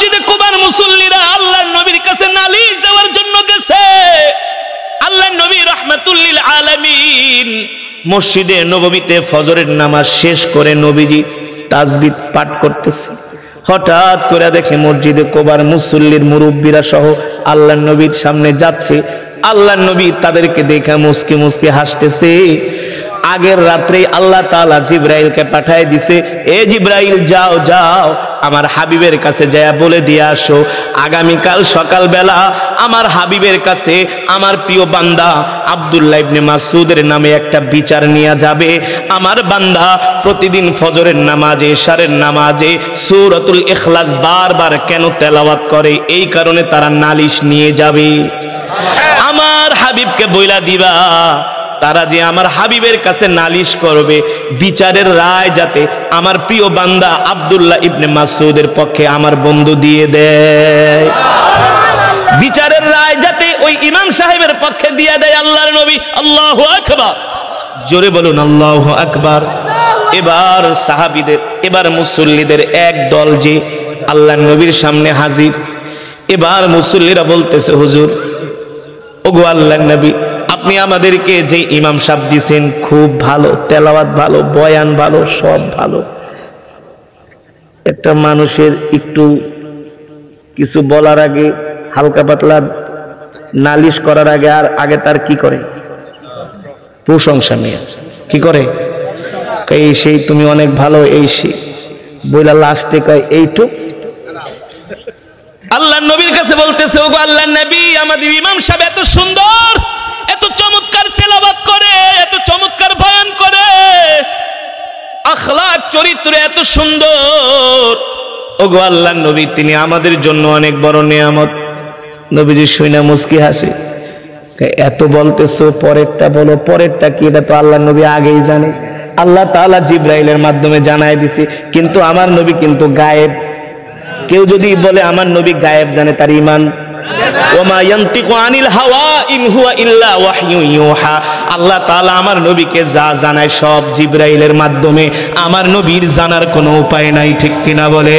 মসজিদে কুবার মুসল্লিরা আল্লাহর নবীর কাছে নালিশ দেওয়ার জন্য গেছে। আল্লাহর নবী রাহমাতুল লিল আলামিন মসজিদে নববীতে ফজরের নামাজ শেষ করে নবীজি তাসবিহ পাঠ করতেছে। হঠাৎ করে দেখে মসজিদে কুবার মুসল্লির মুরব্বীরা সহ আল্লাহর নবীর সামনে যাচ্ছে। আল্লাহর নবী তাদেরকে দেখে মুস্কি মুস্কি হাসতেছে। আগের রাত্রেই আল্লাহ তাআলা জিবরাইলকে পাঠিয়ে দিছে, এ জিবরাইল যাও যাও আমার হাবিবের কাছে যায় বলে দিয়ে আসো, আগামীকাল সকালবেলা আমার হাবিবের কাছে আমার প্রিয় বান্দা আব্দুল্লাহ ইবনে মাসউদের নামে একটা বিচার নিয়ে যাবে। আমার বান্দা প্রতিদিন ফজরের নামাজে এশারের নামাজে সূরাতুল ইখলাস বারবার কেন তেলাওয়াত করে, এই কারণে তারা নালিশ নিয়ে যাবে। আমার হাবিবকে বইলা দিবা তারা যে আমার হাবিবের কাছে নালিশ করবে, বিচারের রায় যাতে আমার প্রিয় বান্দা আব্দুল্লাহ ইবনে মাসউদের পক্ষে আমার বন্ধু দিয়ে দেয়, বিচারের রায় যাতে ওই ইমাম সাহেবের পক্ষে দিয়ে দেয় আল্লাহর নবী। আল্লাহু আকবার, জোরে বলুন আল্লাহু আকবার। এবার সাহাবীদের, এবার মুসল্লিদের এক দল যে আল্লাহর নবীর সামনে হাজির। এবার মুসল্লিরা বলতেছে, হুজুর ওগো আল্লাহর নবী, আপনি আমাদেরকে যে ইমাম সাহেব দিয়েছেন খুব ভালো, তেলাওয়াত ভালো, বয়ান ভালো, সব ভালো। একটা মানুষের একটু কিছু বলার আগে, হালকা পাতলা নালিশ করার আগে আর আগে তার কি করে? প্রশংসা নিয়ে কি করে? এই সেই তুমি অনেক ভালো, এই সেই বইলা লাস্টে কয় এইটুক। আল্লাহর নবীর কাছে বলতেছে, ওগো আল্লাহর নবী, আমাদের ইমাম সাহেব এত সুন্দর, এত চমৎকার তেলাওয়াত করে, এত চমৎকার বয়ান করে, আখলাক চরিত্র এত সুন্দর। ওগো আল্লাহর নবী, তিনি আমাদের জন্য অনেক বড় নিয়ামত। নবীজি শুইনা মুস্কি হাসে, এত বলতেছো, পরেরটা বলো। পরেরটা কি? এটা তো আল্লাহর নবী আগেই জানে, আল্লাহ তাআলা জিবরাইলের মাধ্যমে জানায় দিছে। কিন্তু আমার নবী কিন্তু গায়েব। কেউ যদি বলে আমার নবী গায়েব জানে, তার ঈমান। ওমা ইয়ানতিকু আনিল হাওয়া ইন হুয়া ইল্লা ওয়াহয়ু ইউহা। আল্লাহ তাআলা আমার নবীকে যা জানায় সব জিবরাইলের মাধ্যমে, আমার নবীর জানার কোনো উপায় নাই, ঠিক কিনা বলে?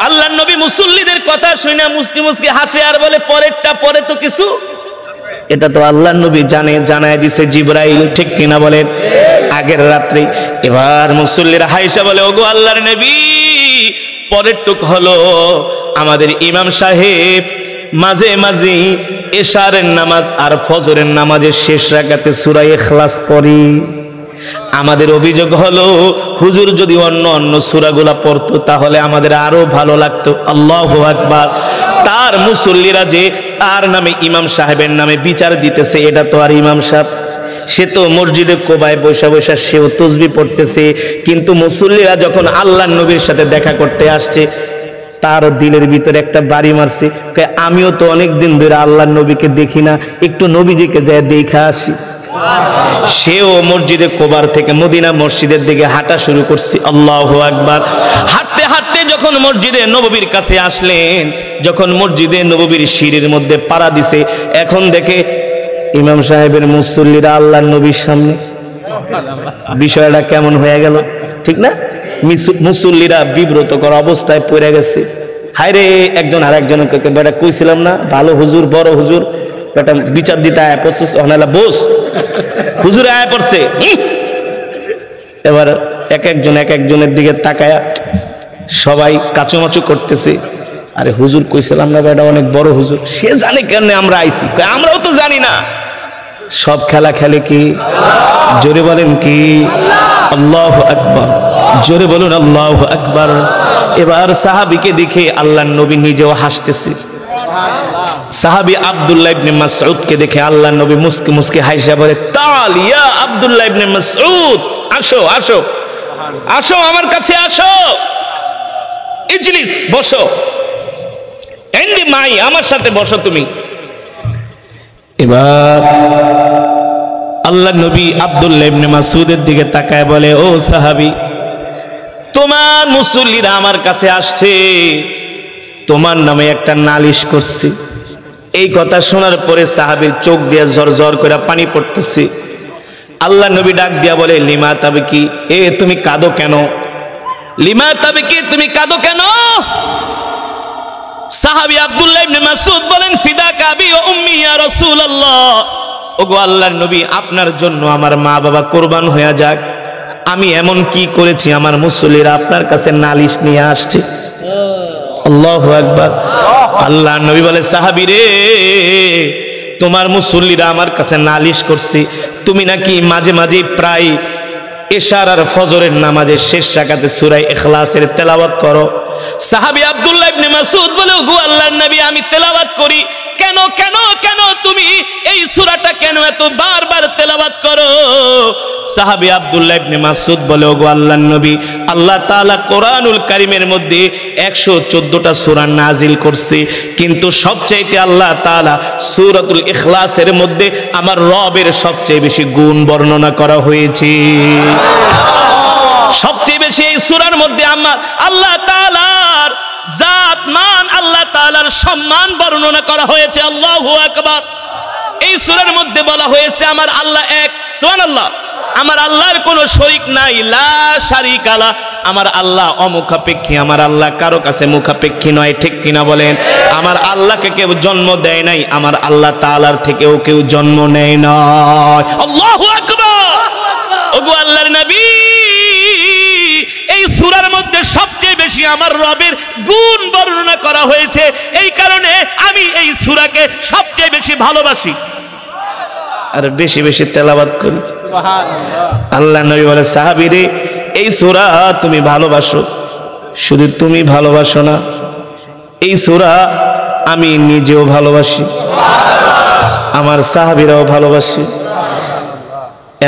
আল্লাহর নবী মুসল্লিদের কথা শুনে মুস্কি মুস্কি হাসে আর বলে, পরেরটা পরে তো কিছু, এটা তো আল্লাহর নবী জানে, জানায় দিছে জিবরাইল, ঠিক কিনা বলেন? আগের রাত্রে। এবার মুসল্লিরা হাইসা বলে, ওগো আল্লাহর নবী, পরের টুক হলো আমাদের ইমাম সাহেব মাঝে মাঝে এশারের নামাজ আর ফজরের নামাজের শেষ রাকাতে সূরা ইখলাস পড়ি। আমাদের অভিযোগ হলো, হুজুর যদি অন্য অন্য সূরাগুলা পড়তো তাহলে আমাদের আরো ভালো লাগতো। আল্লাহু আকবার। তার মুসল্লিরা যে তার নামে ইমাম সাহেবের নামে বিচার দিতেছে, এটা তো আর ইমাম সাহেব, সে তো মসজিদে কোবায় বসে বসে সেও তাসবিহ পড়তেছে। কিন্তু মুসল্লিরা যখন আল্লাহর নবীর সাথে দেখা করতে আসছে, তার দিলের ভিতরে একটা বাড়ি মারছে, আমিও তো অনেক দিন ধরে আল্লাহর নবীকে দেখি না, একটু নবীজিকে যায় দেখা আসি। সেও মসজিদে কোবার থেকে মদিনা মসজিদের দিকে হাঁটা শুরু করছে। আল্লাহু আকবার। হাঁটতে হাঁটতে যখন মসজিদে নববীর কাছে আসলেন, যখন মসজিদে নববীর সিঁড়ির মধ্যে পাড়া দিছে, এখন দেখে ইমাম সাহেবের মুসল্লিরা আল্লাহর নবীর সামনে। বিষয়টা কেমন হয়ে গেল, ঠিক না? মুসল্লিরা বিব্রতকর অবস্থায় পড়ে গেছে। হায়রে, একজন আর একজনকে বেটা কইছিলাম না ভালো হুজুর, বড় হুজুর, বেটা বিচার দিতে আয় পড়ছিস, অনালা বোস হুজুর আয় পড়ছে। এবার এক একজন এক একজনের দিকে তাকায়া সবাই কাচুমাচু করতেছে। আরে হুজুর কইছিলাম না বেটা অনেক বড় হুজুর, সে জানে কেন আমরা আইছি, আমরাও তো জানি না। সব খেলা খেলে কি? জোরে বলেন কি? আল্লাহু আকবার। জোরে বলুন আল্লাহু আকবার। এবার সাহাবীকে দেখে আল্লাহর নবী নিজেও হাসতেছে। সাহাবী আব্দুল্লাহ ইবনে মাসউদকে দেখে আল্লাহর নবী মুস্কি মুস্কি হাসে বলে, তাল ইয়া আব্দুল্লাহ ইবনে মাসউদ, আসো আসো আসো, আমার কাছে আসো, ইজলিস, বসো, এন্ডি মাই, আমার সাথে বসো তুমি। এবার আল্লাহর নবী আব্দুল্লাহ ইবনে মাসউদের দিকে তাকায় বলে, ও সাহাবী, তোমার মুসল্লিরা আমার কাছে আসছে, তোমার নামে একটা নালিশ করছে। এই কথা শোনার পরে সাহাবীর চোখ দিয়ে ঝরঝর করে পানি পড়তেছে। আল্লাহ নবী ডাক দিয়া বলে, লিমা তাবকি, এ তুমি কাঁদো কেন? লিমা তাবকি, তুমি কাঁদো কেন? সাহাবী আব্দুল্লাহ ইবনে মাসউদ বলেন, ফিদাকা আবি ওয়া উম্মি ইয়া রাসূলুল্লাহ, ওগো আল্লাহর নবী আপনার জন্য আমার মা বাবা কুরবান হয়ে যাক। আমি এমন কি করেছি আমার মুসল্লিরা আপনার কাছে নালিশ নিয়ে আসছে? আল্লাহু আকবার। আল্লাহর নবী বলে, সাহাবী রে, তোমার মুসল্লিরা আমার কাছে নালিশ করছে তুমি নাকি মাঝে মাঝে প্রায় এশার আর ফজরের নামাজের শেষ রাকাতে সূরা ইখলাসের তেলাওয়াত করো। সাহাবী আব্দুল্লাহ ইবনে মাসউদ বলে, ওগো আল্লাহর নবী আমি তেলাওয়াত করি, কেন কেন কেন তুমি এই সূরাটা কেন এত বারবার তেলাওয়াত করো? সাহাবী আব্দুল্লাহ ইবনে মাসউদ বলে, ওগো আল্লাহর নবী আল্লাহ তাআলা কোরআনুল কারীমের মধ্যে 114টা সূরা নাজিল করছে, কিন্তু সবচাইতে আল্লাহ তাআলা সূরাতুল ইখলাসের মধ্যে আমার রবের সবচেয়ে বেশি গুণ বর্ণনা করা হয়েছে। সবচেয়ে বেশি এই সূরার মধ্যে আমার আল্লাহ তাআলার জাত মান, আল্লাহ তাআলার সম্মান বর্ণনা করা হয়েছে। আল্লাহু আকবার। এই সূরার মধ্যে বলা হয়েছে আমার আল্লাহ এক, সুবহানাল্লাহ, আমার আল্লাহর কোনো শরীক নাই, লা শারীকা লা, আমার আল্লাহ অমুখাপেক্ষী, আমার আল্লাহ কারো কাছে মুখাপেক্ষী নয়, ঠিক কিনা বলেন? আমার আল্লাহকে কেউ জন্ম দেয় নাই, আমার আল্লাহ তাআলার থেকেও কেউ জন্ম নেয় নাই। আল্লাহু আকবার। ওগো আল্লাহর নবী এই সূরার মধ্যে সবচেয়ে বেশি আমার রবের গুণ বর্ণনা করা হয়েছে, এই কারণে আমি এই সূরাকে সবচেয়ে বেশি ভালোবাসি আর বেশি বেশি তেলাওয়াত করি। সুবহানাল্লাহ। আল্লাহ নবী বলে, সাহাবী রে, এই সূরা তুমি ভালোবাসো, শুধু তুমি ভালোবাসো না, এই সূরা আমি নিজেও ভালোবাসি, আমার সাহাবীরাও ভালোবাসি,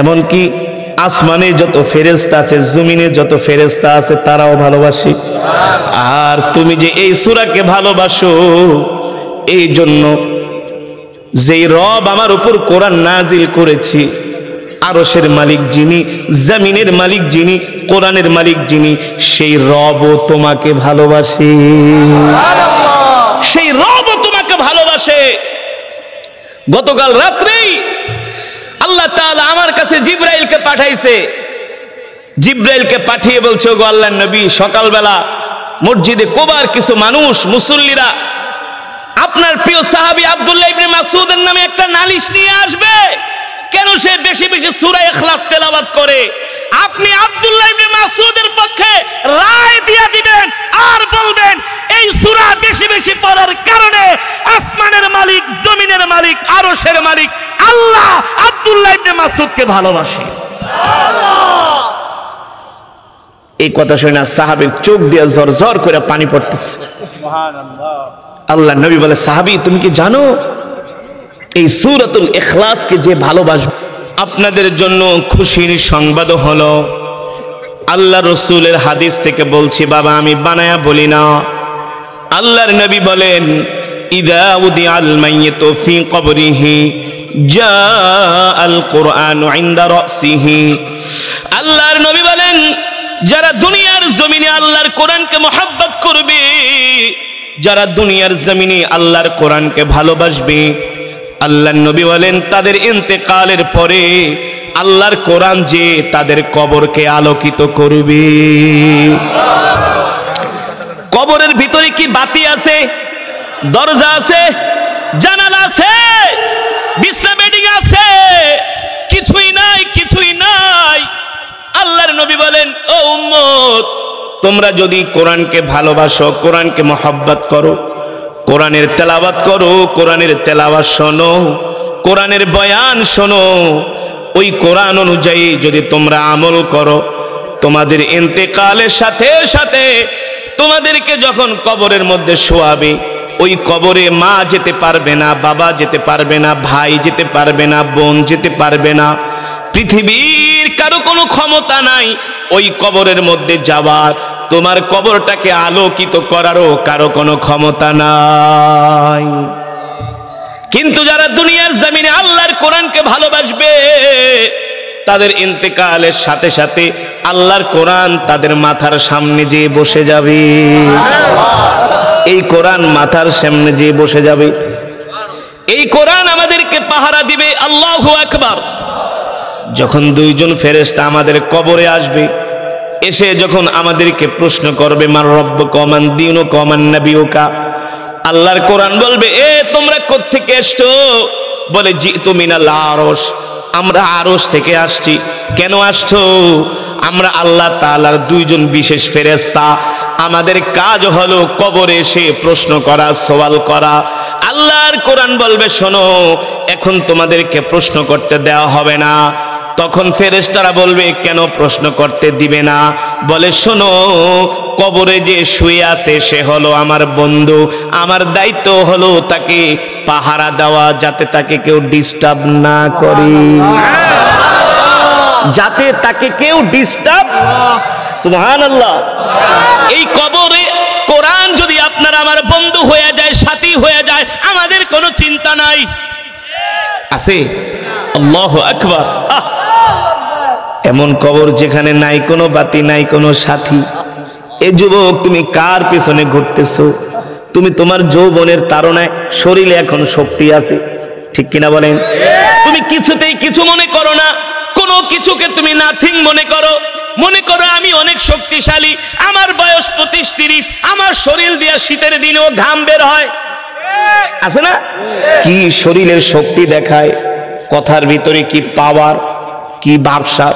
এমনকি আসমানে যত ফেরেশতা আছে, জমিনে যত ফেরেশতা আছে তারাও ভালোবাসি। আর তুমি যে এই সূরাকে ভালোবাসো, এই জন্য যেই রব আমার উপর কোরআন নাজিল করেছি, আরশের মালিক যিনি, জমিনের মালিক যিনি, কোরআনের মালিক যিনি, সেই রবও তোমাকে ভালোবাসে। সেই রবও তোমাকে ভালোবাসে। গতকাল রাত্রেই আল্লাহ তাআলা আমার কাছে জিবরাইলকে পাঠাইছে। জিবরাইলকে পাঠিয়ে বলছে, ওগো আল্লাহর নবী সকালবেলা মসজিদে কুবার কিছু মানুষ মুসল্লিরা আপনার প্রিয় সাহাবী আব্দুল্লাহ ইবনে মাসউদের নামে একটা নালিশ নিয়ে আসবে, কেন সে বেশি বেশি সূরা ইখলাস তেলাওয়াত করে। আপনি আব্দুল্লাহ ইবনে মাসউদের পক্ষে রায় দিয়ে দিবেন আর বলবেন এই সূরা বেশি বেশি পড়ার কারণে আসমানের মালিক, জমিনের মালিক, আরশের মালিক আল্লাহ আব্দুল্লাহ ইবনে মাসউদকে ভালোবাসে। সুবহানাল্লাহ। এই কথা শুনে সাহাবীর চোখ দিয়ে ঝরঝর করে পানি পড়তেছে। সুবহানাল্লাহ। আল্লাহ নবী বলে, সাহাবী তুমি কি জানো এই সূরাতুল ইখলাসকে যে ভালোবাসবে, আপনাদের জন্য খুশির সংবাদ হলো, আল্লাহ রাসূলের হাদিস থেকে বলছি বাবা, আমি বানায়া বলি না। আল্লাহর নবী বলেন, ইযা উদিআল মাইয়িতু ফি কবরিহি জাআল কুরআনু ইনদা রাসিহি। আল্লাহর নবী বলেন, যারা দুনিয়ার জমিনে আল্লাহর কোরআনকে মহব্বত করবে, যারা দুনিয়ার জমিনে আল্লাহর কোরআনকে ভালোবাসবে, আল্লাহর নবী বলেন তাদের ইন্তেকালের পরে আল্লাহর কোরআন যে তাদের কবরকে আলোকিত করবে। কবরের ভিতরে কি বাতি আছে, দরজা আছে, জানালা আছে, বিছনা বেডিং আছে? কিছুই নাই, কিছুই নাই। আল্লাহর নবী বলেন, ও উম্মত, তোমরা যদি কোরআনকে ভালোবাসো, কোরআনকে মহব্বত করো, কোরআনের তেলাওয়াত করো, কোরআনের তেলাওয়াত শোনো, কোরআনের বয়ান শোনো, ওই কোরআন অনুযায়ী যদি তোমরা আমল করো, তোমাদের ইন্তেকালের সাথে সাথে তোমাদেরকে যখন কবরের মধ্যে শোয়াবে, ওই কবরে মা যেতে পারবে না, বাবা যেতে পারবে না, ভাই যেতে পারবে না, বোন যেতে পারবে না, পৃথিবীর কারো কোনো ক্ষমতা নাই ওই কবরের মধ্যে যাওয়ার, তোমার কবরটাকে আলোকিত করারও কারো কোনো ক্ষমতা নাই। কিন্তু যারা দুনিয়ার জমিনে আল্লাহর কোরআনকে ভালোবাসবে, তাদের ইন্তেকালের সাথে সাথে আল্লাহর কোরআন তাদের মাথার সামনে যেয়ে বসে যাবে। এই কোরআন মাথার সামনে যেয়ে বসে যাবে, এই কোরআন আমাদেরকে পাহারা দিবে। আল্লাহু আকবার। যখন দুইজন ফেরেশতা আমাদের কবরে আসবে, এসে যখন আমাদেরকে প্রশ্ন করবে, মান রব্বুকা ওয়া মান দীনুকা ওয়া মান নাবিয়ুকা, আল্লাহর কোরআন বলবে, এ তোমরা কোত্থেকে এসছো? বলে জিতু মিনাল আরশ, আমরা আরশ থেকে আসছি। কেন আসছো? আমরা আল্লাহ তাআলার দুইজন বিশেষ ফেরেশতা, আমাদের কাজ হলো কবরে এসে প্রশ্ন করা, সওয়াল করা। আল্লাহর কোরআন বলবে, শোনো, এখন তোমাদেরকে প্রশ্ন করতে দেওয়া হবে না। তখন ফেরেশতারা বলবে, কেন প্রশ্ন করতে দিবে না? বলে, শোনো, কবরে যে শুয়ে আছে সে হলো আমার বন্ধু, আমার দায়িত্ব হলো তাকে পাহারা দেওয়া, যাতে তাকে কেউ ডিস্টার্ব না করে, যাতে তাকে কেউ ডিস্টার্ব। সুবহানাল্লাহ। এই কবরে কোরআন যদি আপনার আমার বন্ধু হয়ে যায়, সাথী হয়ে যায়, আমাদের কোনো চিন্তা নাই। আছে? আল্লাহু আকবার। এমন কবর যেখানে নাই কোনো বাতি, নাই কোনো সাথী। এ যুবক, তুমি কার পেছনে ঘুরতেছো? তুমি তোমার যৌবনের তাড়নায়, শরীরে এখন শক্তি আছে, ঠিক কিনা বলেন? তুমি কিছুতেই কিছু মনে করো না, কোনো কিছুকে তুমি নাথিং মনে করো। মনে করো আমি অনেক শক্তিশালী, আমার বয়স 25-30, আমার শরীর দিয়া শীতের দিনেও ঘাম বের হয়, আছে না? কি শরীরের শক্তি দেখায়, কথার ভিতরে কি পাওয়ার, কি ব্যবসা।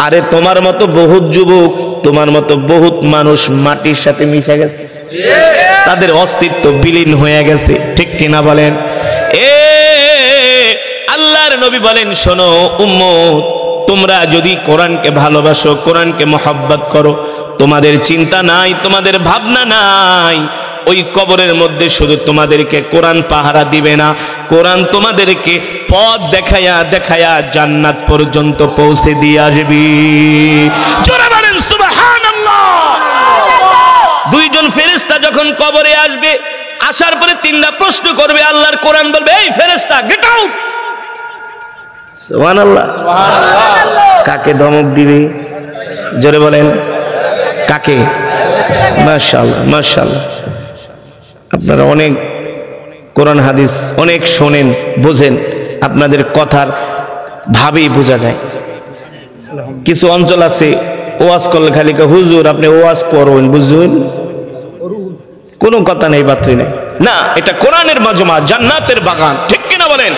আরে তোমার মতো বহুত যুবক, তোমার মতো বহুত মানুষ মাটির সাথে মিশে গেছে, তাদের অস্তিত্ব বিলীন হয়ে গেছে, ঠিক কিনা বলেন? আল্লাহর নবী বলেন, শোনো উম্মত, তোমরা যদি কোরআনকে ভালোবাসো, কোরআনকে মহব্বত করো, তোমাদের চিন্তা নাই, তোমাদের ভাবনা নাই, ওই কবরের মধ্যে শুধু তোমাদেরকে কোরআন পাহারা দিবে না, কোরআন তোমাদেরকে পথ দেখায়া দেখায়া জান্নাত পর্যন্ত পৌঁছে দিয়ে আসবি। জোরে বলেন সুবহানাল্লাহ। দুইজন ফেরেশতা যখন কবরে আসবে, আসার পরে তিনটা প্রশ্ন করবে, আল্লাহর কোরআন বলবে, এই ফেরেশতা গেট আউট। সুবহানাল্লাহ। কাকে ধমক দিবে? জোরে বলেন, কাকে? মাশাআল্লাহ, মাশাআল্লাহ। আপনারা অনেক কোরআন হাদিস অনেক শোনেন, বোঝেন, আপনাদের কথার ভাবেই বোঝা যায়। কিছু অঞ্চল আছে ওয়াজ করলে খালি হুজুর আপনি ওয়াজ করুন, বুঝুন, কোনো কথা নেই, বাত্রি নেই। না, এটা কোরআনের মাজমা, জান্নাতের বাগান, ঠিক কিনা বলেন?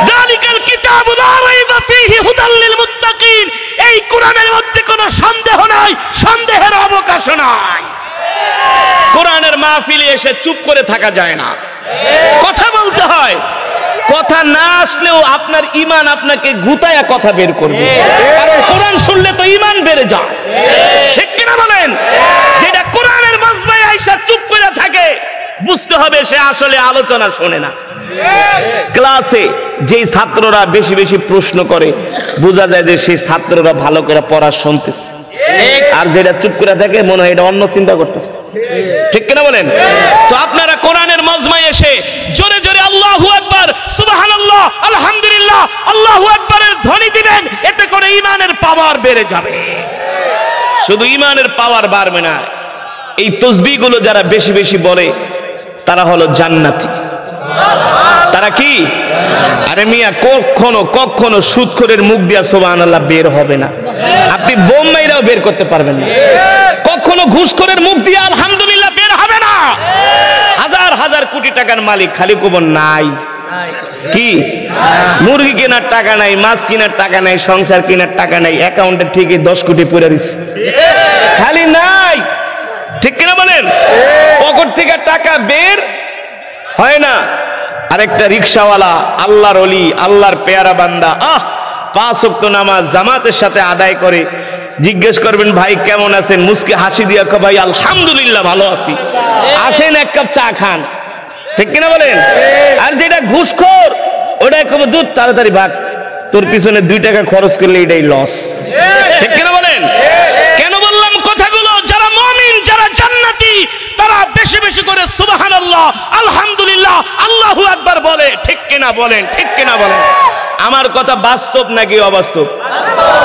যালিকাল কিতাবু লা রাইবা ফীহি হুদাল লিল মুত্তাকিন। এই কোরআনের মধ্যে কোনো সন্দেহ নাই, সন্দেহের অবকাশ নাই। কোরআনের মাহফিলে এসে চুপ করে থাকা যায় না, কথা বলতে হয়। কথা না আসলেও আপনার ঈমান আপনাকে গুতায়া কথা বের করবে, কারণ কোরআন শুনলে তো ঈমান বেড়ে যায়, ঠিক কিনা বলেন? যেটা কোরআনের মাজমায় আইসা চুপ করে থাকে, বুঝতে হবে সে আসলে আলোচনা শোনে না। ক্লাসে যেই ছাত্ররা বেশি বেশি প্রশ্ন করে, বোঝা যায় যে সেই ছাত্ররা ভালো করে পড়া শুনতেছে, আর যেটা চুপ করে থাকে মনে হয় এটা অন্য চিন্তা করতেছে, ঠিক কিনা বলেন? তো আপনারা কোরআনের মজমায় এসে জোরে জোরে আল্লাহু আকবার, সুবহানাল্লাহ, আলহামদুলিল্লাহ, আল্লাহু আকবারের ধ্বনি দিবেন, এতে করে ঈমানের পাওয়ার বেড়ে যাবে। শুধু ঈমানের পাওয়ার বাড়বে না, এই তাসবিহগুলো যারা বেশি বেশি বলে তারা হলো জান্নাতি। তারা কি? আরে মিয়া, কখনো কখনো সুদখোরের মুখ দিয়া সুবহানাল্লাহ বের হবে না, আপনি বোম মাইরাও বের করতে পারবেন না। কখনো ঘুষখোরের মুখ দিয়া আলহামদুলিল্লাহ বের হবে না। হাজার হাজার কোটি টাকার মালিক খালি কবর নাই, কি মুরগি কেনার টাকা নাই, মাছ কেনার টাকা নাই, সংসার কেনার টাকা নাই, অ্যাকাউন্টে ঠিকই 10 কোটি পড়ে রইছে, খালি নাই, ঠিক কিনা বলেন? পকেট থেকে টাকা বের হয় না। আরেকটা রিকশাওয়ালা, আল্লাহর ওলি, আল্লাহর পেয়ারা বান্দা, 5 ওয়াক্ত নামাজ জামাতের সাথে আদায় করে, জিজ্ঞেস করবেন ভাই কেমন আছেন, মুস্কি হাসি দিয়া কয় ভাই আলহামদুলিল্লাহ ভালো আছি, আসেন এক কাপ চা খান, ঠিক কিনা বলেন? আর যেটা ঘুষখোর ওটা কব দুধ তাড়াতাড়ি ভাগ, তোর পিছনে 2 টাকা খরচ করলে এটাই লস, ঠিক কিনা বলেন? কেন বললাম কথাগুলো? যারা মুমিন, যারা জান্নাতি, তারা বেশি বেশি করে সুবহানাল্লাহ, আলহামদুলিল্লাহ, আল্লাহু আকবার বলে, ঠিক কিনা বলেন? ঠিক কিনা বলেন? আমার কথা বাস্তব নাকি অবাস্তব?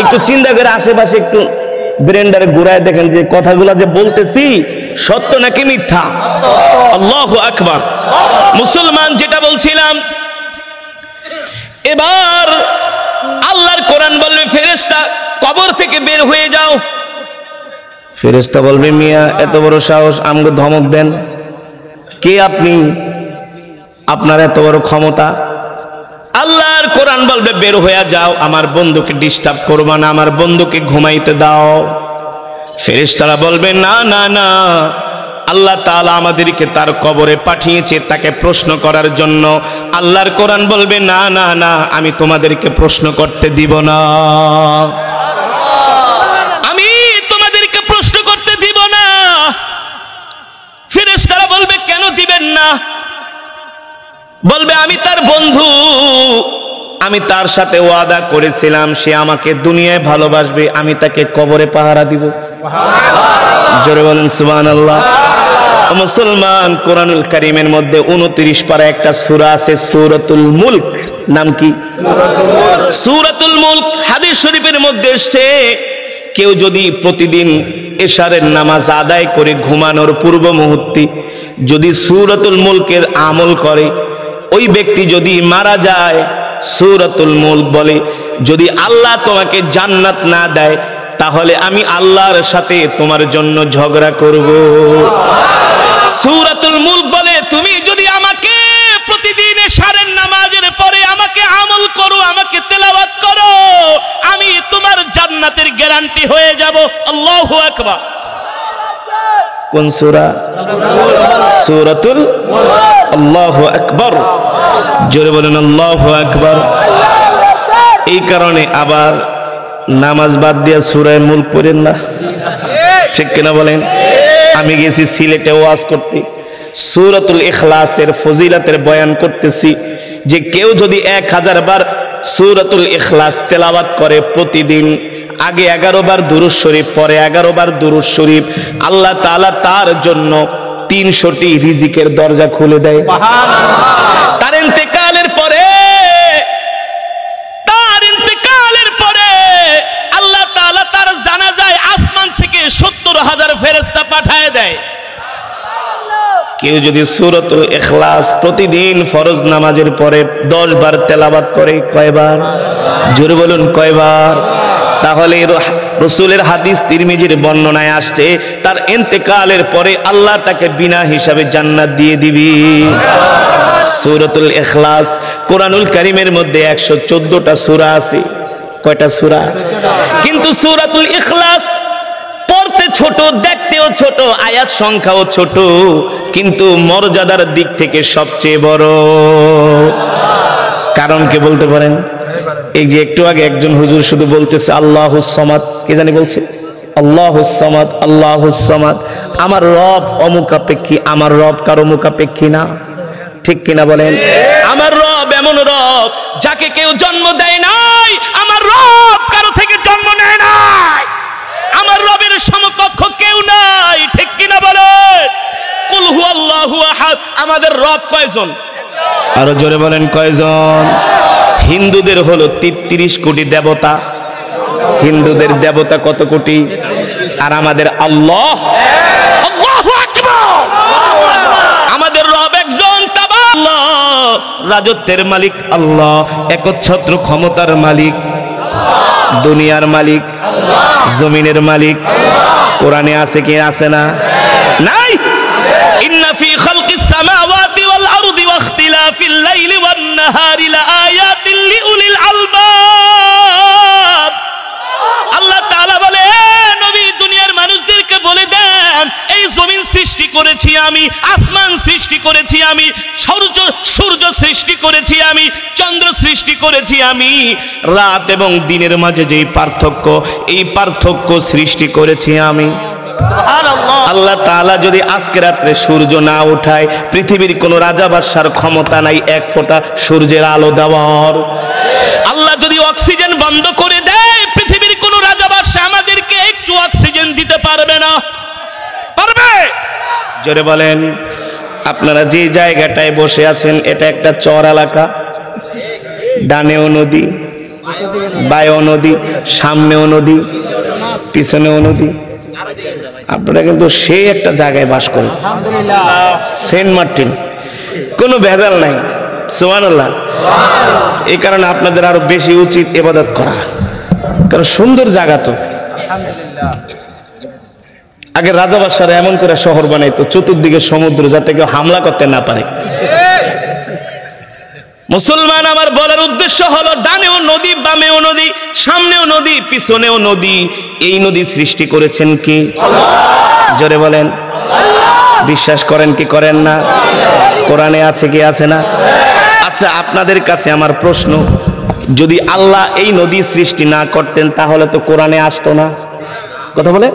একটু চিন্তা করে আশেপাশে একটু ব্রেন্ডারে ঘুরায় দেখেন যে কথাগুলো যে বলতেছি সত্য নাকি মিথ্যা। আল্লাহু আকবার। মুসলমান, যেটা বলছিলাম, এবার আল্লাহর কোরআন বলবে ফেরেশতা কবর থেকে বের হয়ে যাও। ফেরেশতা বলবে মিয়া এত বড় সাহস, আমাকে ধমক দেন, কে আপনি? আপনার এত বড় ক্ষমতা? আল্লাহর কোরআন বলবে বের হয়ে যাও, আমার বন্ধুকে ডিস্টার্ব করবা না, আমার বন্ধুকে ঘুমাইতে দাও। ফেরেশতারা বলবে না না না, আল্লাহ তাআলা আমাদেরকে তার কবরে পাঠিয়েছে তাকে প্রশ্ন করার জন্য। আল্লাহর কোরআন বলবে না না না, আমি তোমাদেরকে প্রশ্ন করতে দিব না, আমি তোমাদেরকে প্রশ্ন করতে দিব না। ফেরেশতারা বলবে কেন দিবেন না? বলবে আমি তার বন্ধু, আমি তার সাথে ওয়াদা করেছিলাম সে আমাকে দুনিয়ায় ভালোবাসবে, আমি তাকে কবরে পাহারা দিব। জোরে বলেন সুবহানাল্লাহ। মুসলমান, কোরআনুল কারীমের মধ্যে 29 পারা একটা সূরা আছে, সূরাতুল মুলক। নাম কি? সূরাতুল মুলক। হাদিস শরীফের মধ্যে এসেছে কেউ যদি প্রতিদিন এশারের নামাজ আদায় করে ঘুমানোর পূর্ব মুহূর্তে যদি সূরাতুল মুলকের আমল করে, ওই ব্যক্তি যদি মারা যায়, সূরাতুল মুলক বলে যদি আল্লাহ তোমাকে জান্নাত না দেয় তাহলে আমি আল্লাহর সাথে তোমার জন্য ঝগড়া করব। সূরাতুল মুলক বলে তুমি যদি আমাকে প্রতিদিন এশারের নামাজের পরে আমাকে আমল করো, আমাকে তেলাওয়াত করো, আমি তোমার জান্নাতের গ্যারান্টি হয়ে যাব। আল্লাহু আকবার। কোন সূরা? সূরাতুল আল্লাহু আকবার। জোরে বলেন আল্লাহু আকবার। এই কারণে আবার নামাজ বাদ দিয়া সূরা মুলক পড়েন না, ঠিক কিনা বলেন? আমি গেছি সিলেটে ওয়াজ করতে, সূরাতুল ইখলাসের ফজিলতের বয়ান করতেছি যে কেউ যদি 1000 বার সূরাতুল ইখলাস তেলাওয়াত করে প্রতিদিন, আগে 11 বার দুরূদ শরীফ, পরে 11 বার দুরূদ শরীফ, আল্লাহ তাআলা তার জন্য 300টি রিজিকের দরজা খুলে দেয়। তার ইন্তেকালের পরে আল্লাহ তাআলা তার জানাজায় আসমান থেকে 70,000 ফেরেশতা পাঠায় দেয়। কেউ যদি সূরাতুল ইখলাস প্রতিদিন ফরজ নামাজের পরে 10 বার তেলাওয়াত করে, কয়বার? জোরে বলুন কয়বার? তাহলে রাসূলের হাদিস তিরমিজির বর্ণনায় আসছে তার ইন্তেকালের পরে আল্লাহ তাকে বিনা হিসাবে জান্নাত দিয়ে দিবি। সূরাতুল ইখলাস কোরআনুল কারীমের মধ্যে 114টা সূরা আছে। কয়টা সূরা? কিন্তু সূরাতুল ইখলাস পড়তে ছোট, দেখতেও ছোট, আয়াত সংখ্যাও ছোট, কিন্তু মর্যাদার দিক থেকে সবচেয়ে বড়। কারণ কে বলতে পারেন? এই যে একটু আগে একজন হুজুর শুধু বলতেছে আল্লাহুস সামাদ, কে জানি বলছে আল্লাহুস সামাদ, আল্লাহুস সামাদ। আমার রব অমুখাপেক্ষী, আমার রব কারো মুখাপেক্ষী না, ঠিক কিনা বলেন? আমার রব এমন রব যাকে কেউ জন্ম দেয় নাই, আমার রব কারো থেকে জন্ম নেয় নাই, আমার রবের সমকক্ষ কেউ নাই, ঠিক কিনা বলেন? কুল হুয়াল্লাহু আহাদ। আমাদের রব কয়জন? আরো জোরে বলেন কয়জন? হিন্দুদের হলো 33 কোটি দেবতা। হিন্দুদের দেবতা কত কোটি? আর আমাদের আল্লাহ, আল্লাহু আকবার। আমাদের রব একজন, আল্লাহ রাজত্বের মালিক, আল্লাহ একচ্ছত্র ক্ষমতার মালিক, দুনিয়ার মালিক, জমিনের মালিক। কোরআনে আছে কি আছে না? নাই। ইন্না ফি খালকিস সামাওয়াতি ওয়াল আরদি ওয়া ইখতিলাফিল লাইলি ওয়ান নাহারি লাআয়াতিন লিউলিল আলবাব। আল্লাহ তাআলা বলে, নবী দুনিয়ার মানুষদেরকে বলে দেন এই জমিন সৃষ্টি করেছি আমি, আসমান সৃষ্টি করেছি আমি, সূর্য সৃষ্টি করেছি আমি, চন্দ্র সৃষ্টি করেছি আমি, রাত এবং দিনের মাঝে যেই পার্থক্য, এই পার্থক্য সৃষ্টি করেছি আমি। আল্লাহ তাআলা যদি আজকে রাত্রে সূর্য না উঠায়, পৃথিবীর কোন রাজা বাদশার ক্ষমতা নাই এক ফোঁটা সূর্যের আলো দেওয়ার। আল্লাহ যদি অক্সিজেন বন্ধ করে দেয়, পৃথিবীর কোন রাজা বাদশা আমাদেরকে একটু অক্সিজেন দিতে পারবে না। পারবে? জোরে বলেন। আপনারা যে জায়গাটায় বসে আছেন এটা একটা চর এলাকা, ডানেও নদী, বায়েও নদী, সামনেও নদী, পিছনেও নদী। আপনারা কিন্তু সে একটা জায়গায় বাস করেন, সেন্ট মার্টিন, কোনো ভেজাল নাই। সুবহানাল্লাহ। এই কারণে আপনাদের আরো বেশি উচিত ইবাদত করা, কারণ সুন্দর জায়গা তো। আগে রাজা বাদশারা এমন করে শহর বানাইতো চতুর্দিকে সমুদ্র, যাতে কেউ হামলা করতে না পারে। মুসলমান আমার বলার উদ্দেশ্য হলো, ডানেও নদী, বামেও নদী, সামনেও নদী, পিছনেও নদী। এই নদী সৃষ্টি করেছেন কি? জোরে বলেন। বিশ্বাস করেন কি করেন না? কোরআনে আছে কি আছে না? আচ্ছা, আপনাদের কাছে আমার প্রশ্ন, যদি আল্লাহ এই নদী সৃষ্টি না করতেন তাহলে তো কোরআনে আসতো না। কথা বলে,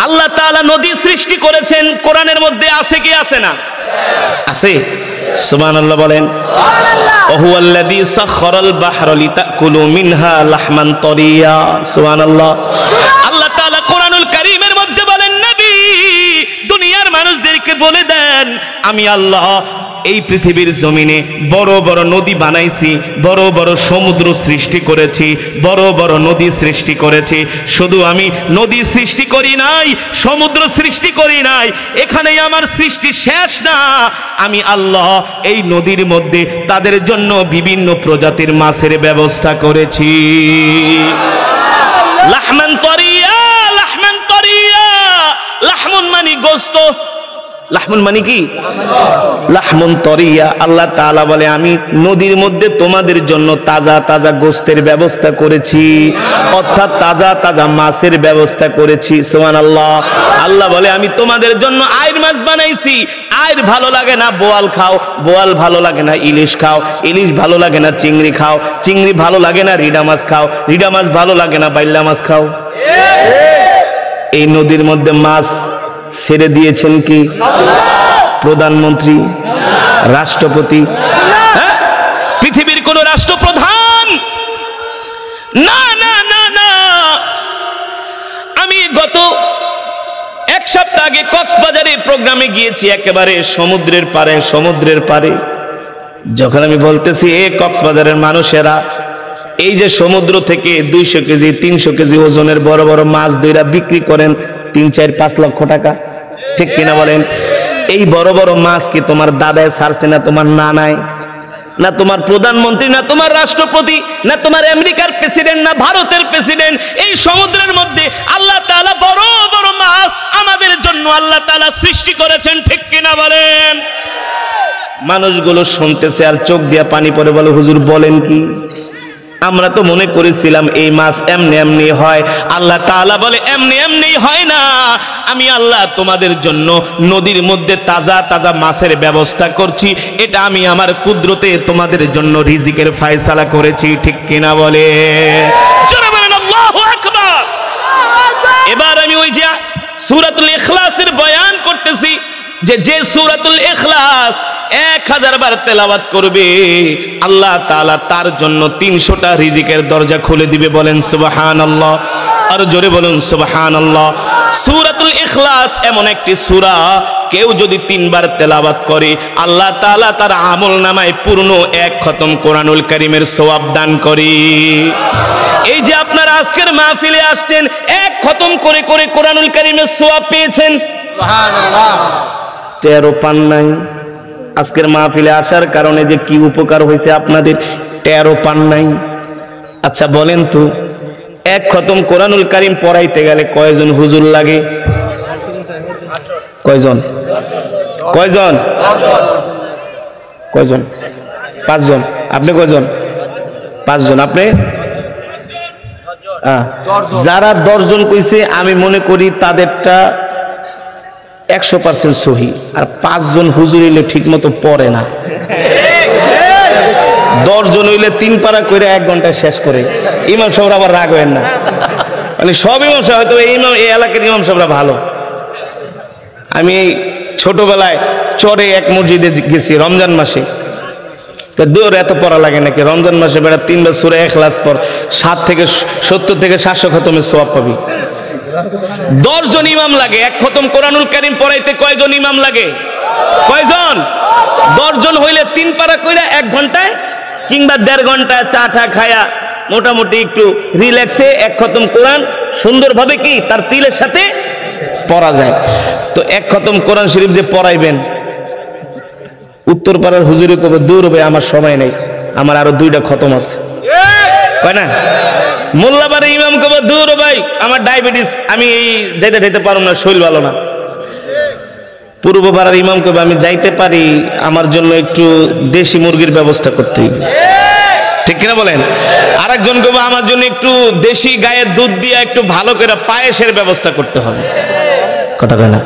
আল্লাহ তাআলা নদী সৃষ্টি করেছেন, কোরআনের মধ্যে আছে কি আছে না? আছে। সুবহানাল্লাহ বলেন। ওয়া হুয়াল্লাযী সাখখারাল বাহরা লিতাকুলু মিনহা লাহমান তারিয়া। সুবহানাল্লাহ। আল্লাহ তাআলা কোরআনুল কারীমের মধ্যে বলেন, নবী দুনিয়ার মানুষদেরকে বলে দেন, আমি আল্লাহ এই পৃথিবীর জমিনে বড় বড় নদী বানাইছি, বড় বড় সমুদ্র সৃষ্টি করেছি, বড় বড় নদী সৃষ্টি করেছি। শুধু আমি নদী সৃষ্টি করি নাই, সমুদ্র সৃষ্টি করি নাই, এখানেই আমার সৃষ্টি শেষ না। আমি আল্লাহ এই নদীর মধ্যে তাদের জন্য বিভিন্ন প্রজাতির মাছের ব্যবস্থা করেছি। লাহমান তারিয়া, লাহমান তারিয়া, লাহমুন মানে গোশত, লাহমুন মানে কি? লাহমুন তরিয়া। আল্লাহ তাআলা বলে, আমি নদীর মধ্যে তোমাদের জন্য তাজা তাজা গোশতের ব্যবস্থা করেছি, অর্থাৎ তাজা তাজা মাছের ব্যবস্থা করেছি। সুবহানাল্লাহ। আল্লাহ বলে, আমি তোমাদের জন্য আইর মাছ বানাইছি। আইর ভালো লাগে না, বোয়াল খাও। বোয়াল ভালো লাগে না, ইলিশ খাও। ইলিশ ভালো লাগে না, চিংড়ি খাও। চিংড়ি ভালো লাগে না, রিডা মাছ খাও। রিডা মাছ ভালো লাগে না, বাইল্লা মাছ খাও। এই নদীর মধ্যে মাছ ছেড়ে দিয়েছেন কি? প্রধানমন্ত্রী, রাষ্ট্রপতি, পৃথিবীর কোন রাষ্ট্রপ্রধান? না না না না। আমি গত এক সপ্তাহ আগে কক্সবাজারে প্রোগ্রামে গিয়েছি, একেবারে সমুদ্রের পারে, সমুদ্রের পারে। যখন আমি বলতেছি, এ কক্সবাজারের মানুষেরা এই যে সমুদ্র থেকে 200 কেজি 300 কেজি ওজনের বড় বড় মাছ ধইরা বিক্রি করেন 3-4-5 লক্ষ টাকা, ঠিক কিনা বলেন? এই বড় বড় মাছ কি তোমার দাদায় ছাড়ছে না, তোমার নানায়, না তোমার প্রধানমন্ত্রী, না তোমার রাষ্ট্রপতি, না তোমার আমেরিকার প্রেসিডেন্ট, না ভারতের প্রেসিডেন্ট? এই সমুদ্রের মধ্যে আল্লাহ তাআলা বড় বড় মাছ আমাদের জন্য আল্লাহ তাআলা সৃষ্টি করেছেন, ঠিক কিনা বলেন? মানুষগুলো শুনতেছে আর চোখ দিয়া পানি পড়ে, বলে হুজুর বলেন কি? আমরা তো মনে করেছিলাম এই মাছ এমনি এমনি হয়। আল্লাহ তাআলা বলে, এমনি এমনি হয় না। আমি আল্লাহ তোমাদের জন্য নদীর মধ্যে তাজা তাজা মাছের ব্যবস্থা করছি। এটা আমি আমার কুদরতে তোমাদের জন্য রিজিকের ফয়সালা করেছি, ঠিক কিনা বলে? জোরে বলেন আল্লাহু আকবার। এবার আমি ওই যে সূরাতুল ইখলাসের বয়ান করতেছি, যে সূরাতুল ইখলাস 1000 বার তেলাওয়াত করবে, আল্লাহ তাআলা তার জন্য 300টা রিজিকের দরজা খুলে দিবে। বলেন সুবহানাল্লাহ। আর জোরে বলুন সুবহানাল্লাহ। সূরাতুল ইখলাস এমন একটি সূরা, কেউ যদি 3 বার তেলাওয়াত করে আল্লাহ তাআলা তার আমলনামায় পূর্ণ 1 খতম কোরআনুল কারীমের সওয়াব দান করে। এই যে আপনারা আজকের মাহফিলে আসছেন, 1 খতম করে করে কোরআনুল কারীমের সওয়াব পেয়েছেন। সুবহানাল্লাহ। 13 পান নাই। আজকের মাহফিলে আসার কারণে যে কি উপকার হয়েছে আপনাদের, 13 পান নাই। আচ্ছা বলেন তো, 1 খতম কোরআনুল কারীম পড়াইতে গেলে কয়জন হুজুর লাগে? কয়জন? কয়জন? কয়জন? 5 জন। আপনি কয়জন? 5 জন। আপনি? যারা 10 জন কইছে, আমি মনে করি তাদেরটা 100% সহি। আর 5 জন হুজুর হইলে ঠিক মতো পড়ে না। 10 জন হইলে 3 পারা করে 1 ঘন্টায় শেষ করে। ইমাম সাহেবরা আবার রাগ হয়েন না, মানে সব ইমাম সাহেব, হয়তো এই এলাকার ইমাম সাহেবরা ভালো। আমি ছোটবেলায় চরে এক মসজিদে গেছি রমজান মাসে, দৌড় এত পড়া লাগে নাকি? রমজান মাসে বেড়া 3 বার সূরা ইখলাস পড়, 70 থেকে 700 খতমের সওয়াব পাবি। 10 জন ইমাম লাগে। 1 খতম কোরআনুল কারীম পড়াইতে কয়জন ইমাম লাগে? কয়জন? 10 জন হইলে 3 পারা কইরা 1 ঘন্টায় কিংবা 1.5 ঘন্টায় চা টা খায়া মোটামুটি একটু রিল্যাক্সে 1 খতম কোরআন সুন্দরভাবে কি তার তিলের সাথে পড়া যায়। তো 1 খতম কোরআন শরীফ যে পড়াইবেন, উত্তর পাড়ার হুজুরে কবে, দূর হবে, আমার সময় নেই, আমার আরো 2টা খতম আছে, কয় না? মোল্লাবারে ইমাম কব দূর ভাই আমার ডায়াবেটিস, আমি এই যাইতে যাইতে পারব না, শরীর ভালো না। পূর্ব পাড়ার ইমাম কব আমি যাইতে পারি, আমার জন্য একটু দেশি মুরগির ব্যবস্থা করতে হবে, ঠিক কিনা বলেন? আরেকজন কব আমার জন্য একটু দেশি গায়ের দুধ দিয়ে একটু ভালো করে পায়েসের ব্যবস্থা করতে হবে, কথা কয় না?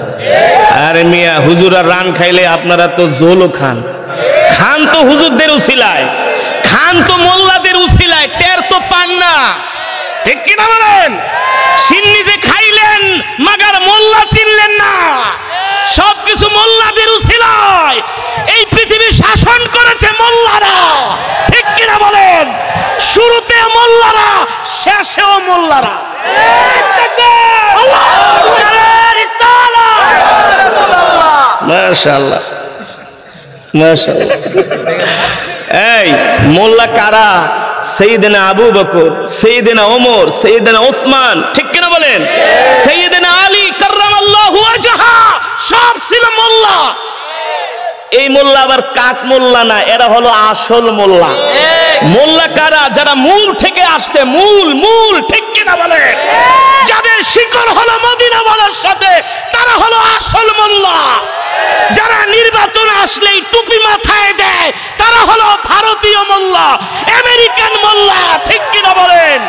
আরে মিয়া হুজুর আর রান খাইলে আপনারা তো জোলও খান, খান তো হুজুরদের উসিলায়, খান তো মোল্লাদের উসিলায়, টের তো পান না, ঠিক কিনা বলেন? সিন্নি যে খাইলেন মাগার মোল্লা চিনলেন না, সবকিছু মোল্লাদের উসিলায়। এই পৃথিবী শাসন করেছে মোল্লারা, ঠিক কিনা বলেন? শুরুতে মোল্লারা, শেষেও মোল্লারা। মাশাআল্লাহ মাশাআল্লাহ। এই মোল্লা কারা? সাইয়েদনা আবু বকর, সাইয়েদনা ওমর, সাইয়েদনা ওসমান, ঠিক কিনা বলেন? সাইয়েদনা আলী কাররামাল্লাহু ওয়াজহা, সব ছিল মোল্লা। এই মোল্লা আবার কাক মোল্লা না, এরা হলো আসল মোল্লা। মোল্লা কারা? যারা মূল থেকে আসছে, মূল মূল, ঠিক কিনা বলে? যাদের শিকড় হলো মদিনা ওয়ালার সাথে, তারা হলো আসল মোল্লা। যারা নির্বাচন আসলেই টুপি মাথায় দেয়, তারা হলো ভারতীয় মোল্লা, আমেরিকান মোল্লা, ঠিক কিনা বলেন?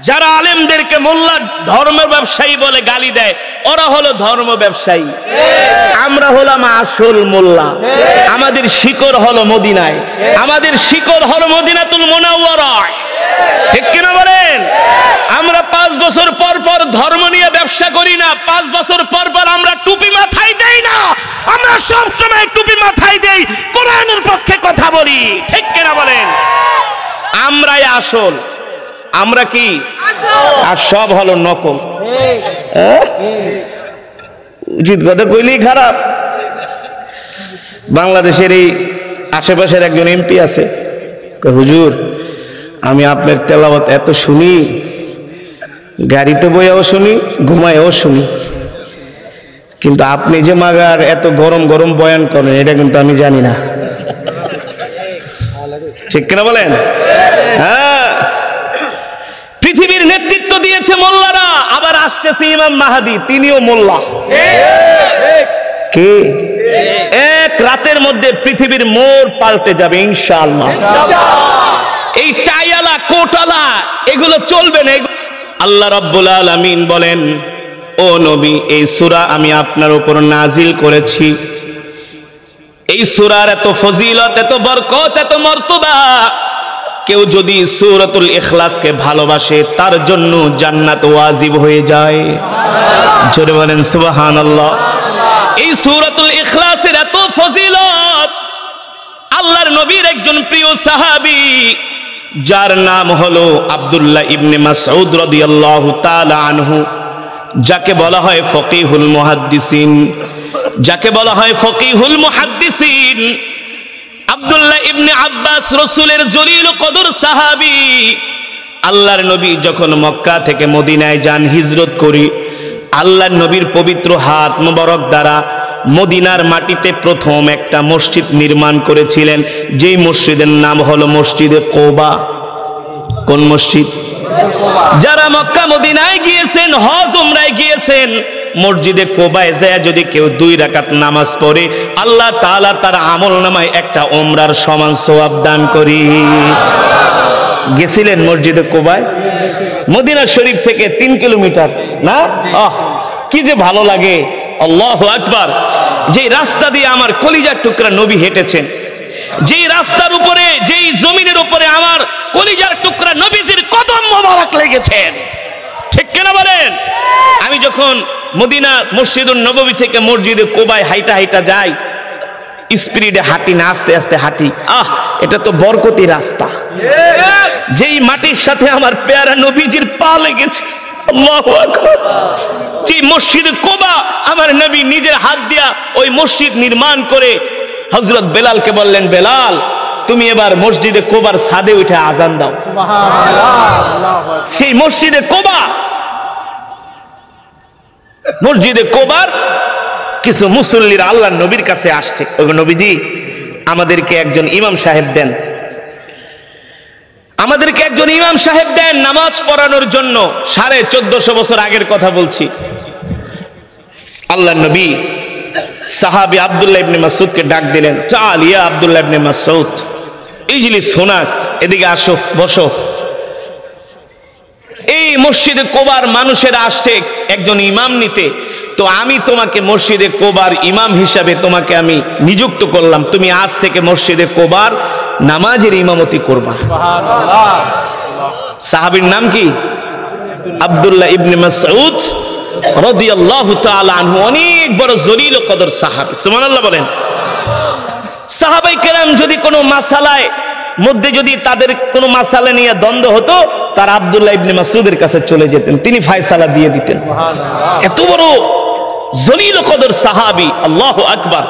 যারা আলেমদেরকে মোল্লা ধর্ম ব্যবসায়ী বলে গালি দেয়, ওরা হলো ধর্ম ব্যবসায়ী। আমরা হলাম আসল মোল্লা, আমাদের শিকড় হলো মদিনায়, আমাদের শিকড় হলো মদিনাতুল মুনাওয়ারায়, ঠিক কিনা বলেন? আমরা 5 বছর পর পর ধর্ম নিয়ে ব্যবসা করি না, 5 বছর পর পর আমরা টুপি মাথায় দেই না, আমরা সব সময় টুপি মাথায় দেই, কোরআনের পক্ষে কথা বলি, ঠিক কিনা বলেন? আমরাই আসল, আমরা কি আর সব হলো নকল। উচিত কথা কইলেই খারাপ। বাংলাদেশের এই আশেপাশের একজন এমপি আছে, হুজুর আমি আপনার তেলাওয়াত এত শুনি, গাড়িতে বইয়াও শুনি, ঘুমায়ও শুনি, কিন্তু আপনি যে মাগার এত গরম গরম বয়ান করেন এটা কিন্তু আমি জানি না, ঠিক কিনা বলেন? হ্যাঁ, পৃথিবীর নেতৃত্ব দিয়েছে মোল্লারা, আবার আসতেছে ইমাম মাহাদি, তিনিও মোল্লা। কে? এক রাতের মধ্যে পৃথিবীর মোড় পাল্টে যাবে ইনশাআল্লাহ। এই টাইয়ালা কোটালা এগুলো চলবে না। আল্লাহ রাব্বুল আলামিন বলেন, ও নবী এই সূরা আমি আপনার উপর নাজিল করেছি, এই সূরার এত ফজিলত, এত বরকত, এত মর্তবা, কেউ যদি সূরাতুল ইখলাসকে ভালোবাসে তার জন্য জান্নাত ওয়াজিব হয়ে যায়। জোরে বলেন সুবহানাল্লাহ। এই সূরাতুল ইখলাসের এত ফজিলত, আল্লাহর নবীর একজন প্রিয় সাহাবী যার নাম হলো আব্দুল্লাহ ইবনে মাসউদ রাদিয়াল্লাহু তাআলা আনহু, যাকে বলা হয় ফকিহুল মুহাদ্দিসিন, যাকে বলা হয় ফকিহুল মুহাদ্দিসিন, আব্দুল্লাহ ইবনে আব্বাস রাসূলের জলিল কদর সাহাবী। আল্লাহর নবী যখন মক্কা থেকে মদিনায় যান, হিজরত করি, আল্লাহর নবীর পবিত্র হাত মোবারক দ্বারা মদিনার মাটিতে প্রথম একটা মসজিদ নির্মাণ করেছিলেন, যেই মসজিদের নাম হলো মসজিদে কোবা। কোন মসজিদ? যারা মক্কা মদিনায় গিয়েছেন, হজ উমরায় গিয়েছেন, মসজিদে কোবায় যায় যদি কেউ 2 রাকাত নামাজ পড়ে, আল্লাহ তাআলা তার আমলনামায় একটা উমরার সমান সওয়াব দান করি। গেছিলেন মসজিদে কোবায়? মদিনা শরীফ থেকে 3 কিলোমিটার না? কি যে ভালো লাগে, আল্লাহু আকবার। যে রাস্তা দিয়ে আমার কলিজার টুকরা নবী হেঁটেছেন, যেই রাস্তার উপরে, যেই জমিনের উপরে আমার কলিজার টুকরা নবীজির কদম মোবারক লেগেছেন, ঠিক কিনা বলেন? আমি যখন মদিনা মসজিদুন নববী থেকে মসজিদে কোবায় হাইটা হাইটা যাই, স্পিডে হাঁটি না, আস্তে আস্তে হাঁটি, এটা তো বরকতি রাস্তা। যেই মাটির সাথে আমার পেয়ারা নবীজির পা লেগেছে, আল্লাহু আকবার। যে মসজিদে কোবা আমার নবী নিজের হাত দিয়া ওই মসজিদ নির্মাণ করে হযরত বেলালকে বললেন, বেলাল তুমি এবার মসজিদে কোবার ছাদে উঠে আজান দাও। সেই মসজিদে কোবা, মসজিদে কোবার কিছু মুসল্লিরা আল্লাহর নবীর কাছে আসছে, ওগো নবীজি আমাদেরকে একজন ইমাম সাহেব দেন, আমাদেরকে একজন ইমাম সাহেব দেন নামাজ পড়ানোর জন্য। 1450 বছর আগের কথা বলছি। আল্লাহর নবী সাহাবী আব্দুল্লাহ ইবনে মাসউদকে ডাক দিলেন, চাল ইয়া আব্দুল্লাহ ইবনে মাসউদ ইজলিস হুনাক, এদিকে আসো, বসো। এই মসজিদে কোবার মানুষেরা আসছে একজন ইমাম নিতে, তো আমি তোমাকে মসজিদে কোবার ইমাম হিসাবে তোমাকে আমি নিযুক্ত করলাম, তুমি আজ থেকে মসজিদে কোবার নামাজের ইমামতি করবা। সুবহানাল্লাহ। সাহাবীর নাম কি? আব্দুল্লাহ ইবনে মাসউদ রাদিয়াল্লাহু তাআলা আনহু, অনেক বড় জলিল কদর সাহাবী। সুবহানাল্লাহ বলেন। সাহাবায়ে কেরাম যদি কোনো মাসালায় মধ্যে যদি তাদের কোনো মাসালা নিয়ে দ্বন্দ্ব হতো, তার আব্দুল্লাহ ইবনে মাসউদের কাছে চলে যেতেন, তিনি ফয়সালা দিয়ে দিতেন। সুবহানাল্লাহ। এত বড় জলিল কদর সাহাবী, আল্লাহু আকবার।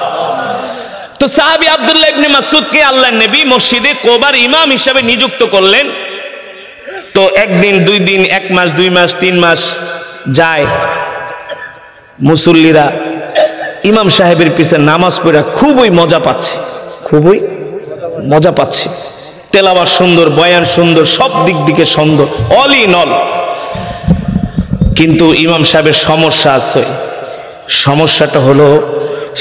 তো সাহাবী আব্দুল্লাহ ইবনে মাসউদকে আল্লাহর নবী মসজিদে কোবার ইমাম হিসেবে নিযুক্ত করলেন। তো একদিন, 2 দিন, 1 মাস, 2 মাস, 3 মাস যায়, মুসল্লিরা ইমাম সাহেবের পিছে নামাজ পড়া খুবই মজা পাচ্ছে, খুবই মজা পাচ্ছে। তেলাওয়াত সুন্দর, বয়ান সুন্দর, সব দিক দিকে সুন্দর, অল ইন অল। কিন্তু ইমাম সাহেবের সমস্যা আছে। সমস্যাটা হলো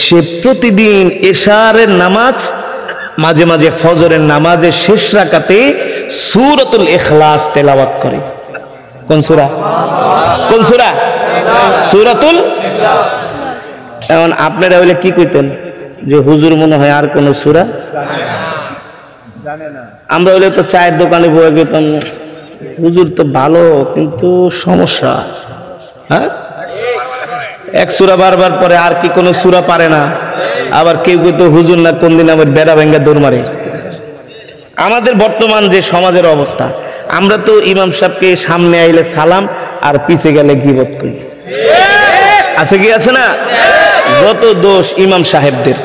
সে প্রতিদিন এশারের নামাজ, মাঝে মাঝে ফজরের নামাজের শেষ রাকাতে সূরাতুল ইখলাস তেলাওয়াত করে। কোন সূরা? কোন সূরা? সূরাতুল ইখলাস। এখন আপনারা হইলে কি কইতেন যে হুজুর মনে হয় আর কোন সূরা জানে না। আমরা হইলে তো চায়ের দোকানে বসে গেতাম, হুজুর তো ভালো কিন্তু সমস্যা। হ্যাঁ, এক সূরা বারবার পরে আর কি কোন সূরা পারে না। আবার কেউ কেউ তো হুজুর না কোন দিন আমার বেড়া ভেঙ্গা দৌড় মারে। আমাদের বর্তমান যে সমাজের অবস্থা, আমরা তো ইমাম সাহেবকে সামনে আইলে সালাম আর পিছে গেলে গীবত করি। আছে কি আছে না? যত দোষ ইমাম সাহেবদের,